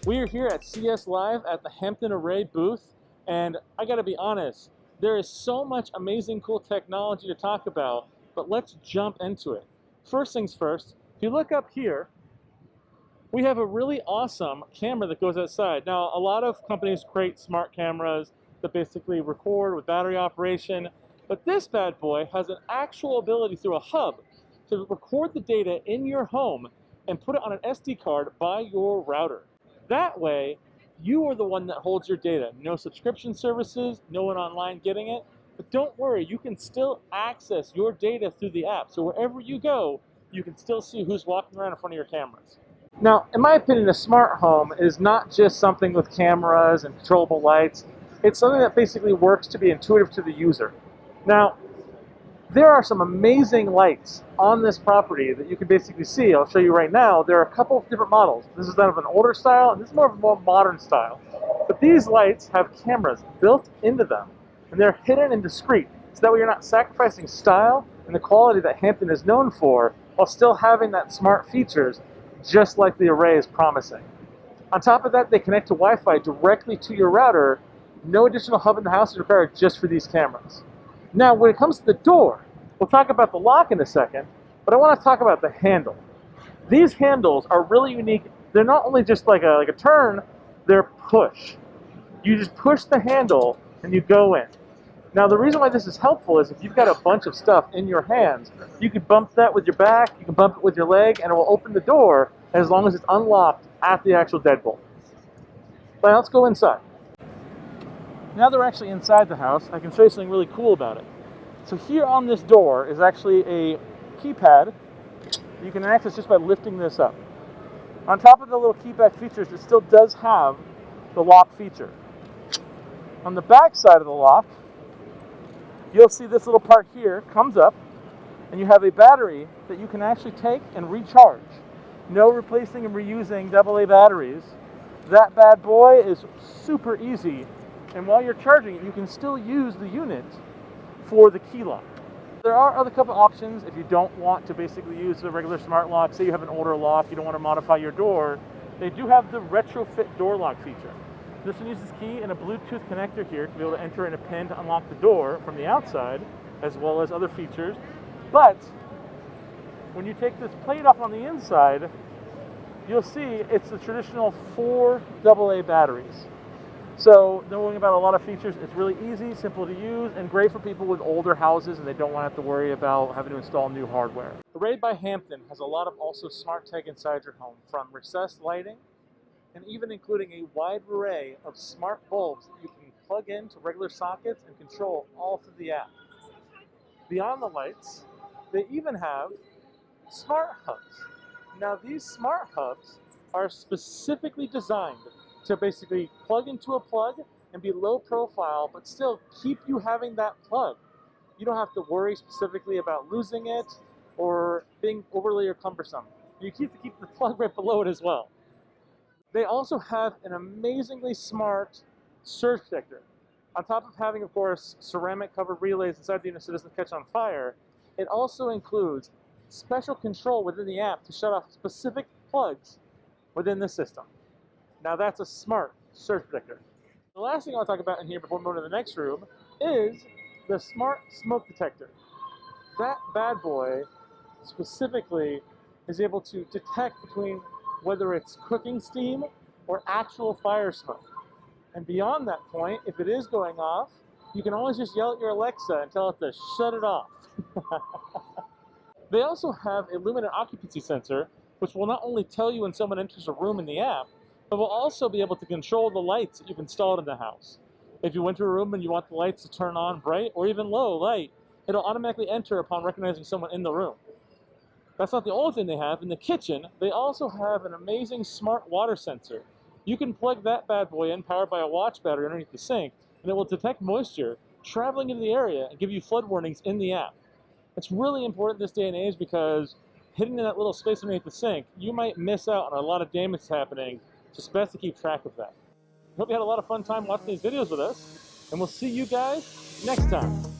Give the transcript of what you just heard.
We are here at CES Live at the Hampton Array booth, and I gotta be honest, there is so much amazing cool technology to talk about, but let's jump into it. First things first, if you look up here, we have a really awesome camera that goes outside. Now, a lot of companies create smart cameras that basically record with battery operation, but this bad boy has an actual ability through a hub to record the data in your home and put it on an SD card by your router. That way, you are the one that holds your data. No subscription services, no one online getting it. But don't worry, you can still access your data through the app. So wherever you go, you can still see who's walking around in front of your cameras. Now, in my opinion, a smart home is not just something with cameras and controllable lights. It's something that basically works to be intuitive to the user. Now, there are some amazing lights on this property that you can basically see. I'll show you right now. There are a couple of different models. This is that of an older style, and this is more of a more modern style. But these lights have cameras built into them, and they're hidden and discreet, so that way you're not sacrificing style and the quality that Hampton is known for, while still having that smart features, just like the Array is promising. On top of that, they connect to Wi-Fi directly to your router. No additional hub in the house is required just for these cameras. Now, when it comes to the door, we'll talk about the lock in a second, but I want to talk about the handle. These handles are really unique. They're not only just like a turn, they're push. You just push the handle and you go in. Now, the reason why this is helpful is if you've got a bunch of stuff in your hands, you can bump that with your back, you can bump it with your leg, and it will open the door as long as it's unlocked at the actual deadbolt. Now, let's go inside. Now that we're actually inside the house, I can show you something really cool about it. So here on this door is actually a keypad you can access just by lifting this up. On top of the little keypad features, it still does have the lock feature. On the back side of the lock, you'll see this little part here comes up, and you have a battery that you can actually take and recharge. No replacing and reusing AA batteries. That bad boy is super easy. And while you're charging it, you can still use the unit for the key lock. There are other couple options if you don't want to basically use the regular smart lock. Say you have an older lock, you don't want to modify your door. They do have the retrofit door lock feature. This one uses key and a Bluetooth connector here to be able to enter in a pin to unlock the door from the outside, as well as other features. But when you take this plate off on the inside, you'll see it's the traditional 4 AA batteries. So knowing about a lot of features, it's really easy, simple to use, and great for people with older houses and they don't want to have to worry about having to install new hardware. Array by Hampton has a lot of also smart tech inside your home, from recessed lighting and even including a wide array of smart bulbs that you can plug into regular sockets and control all through the app. Beyond the lights, they even have smart hubs. Now, these smart hubs are specifically designed to basically plug into a plug and be low profile, but still keep you having that plug. You don't have to worry specifically about losing it or being overly or cumbersome. You keep the plug right below it as well. They also have an amazingly smart surge protector. On top of having, of course, ceramic covered relays inside the unit so it doesn't catch on fire, it also includes special control within the app to shut off specific plugs within the system. Now that's a smart surge protector. The last thing I'll talk about in here before we move to the next room is the smart smoke detector. That bad boy specifically is able to detect between whether it's cooking steam or actual fire smoke. And beyond that point, if it is going off, you can always just yell at your Alexa and tell it to shut it off. They also have a luminous occupancy sensor, which will not only tell you when someone enters a room in the app, but will also be able to control the lights that you've installed in the house. If you enter a room and you want the lights to turn on bright or even low light, it'll automatically enter upon recognizing someone in the room. That's not the only thing they have. In the kitchen, they also have an amazing smart water sensor. You can plug that bad boy in, powered by a watch battery underneath the sink, and it will detect moisture traveling into the area and give you flood warnings in the app. It's really important this day and age because hidden in that little space underneath the sink, you might miss out on a lot of damage happening. So it's best to keep track of that. Hope you had a lot of fun time watching these videos with us, and we'll see you guys next time.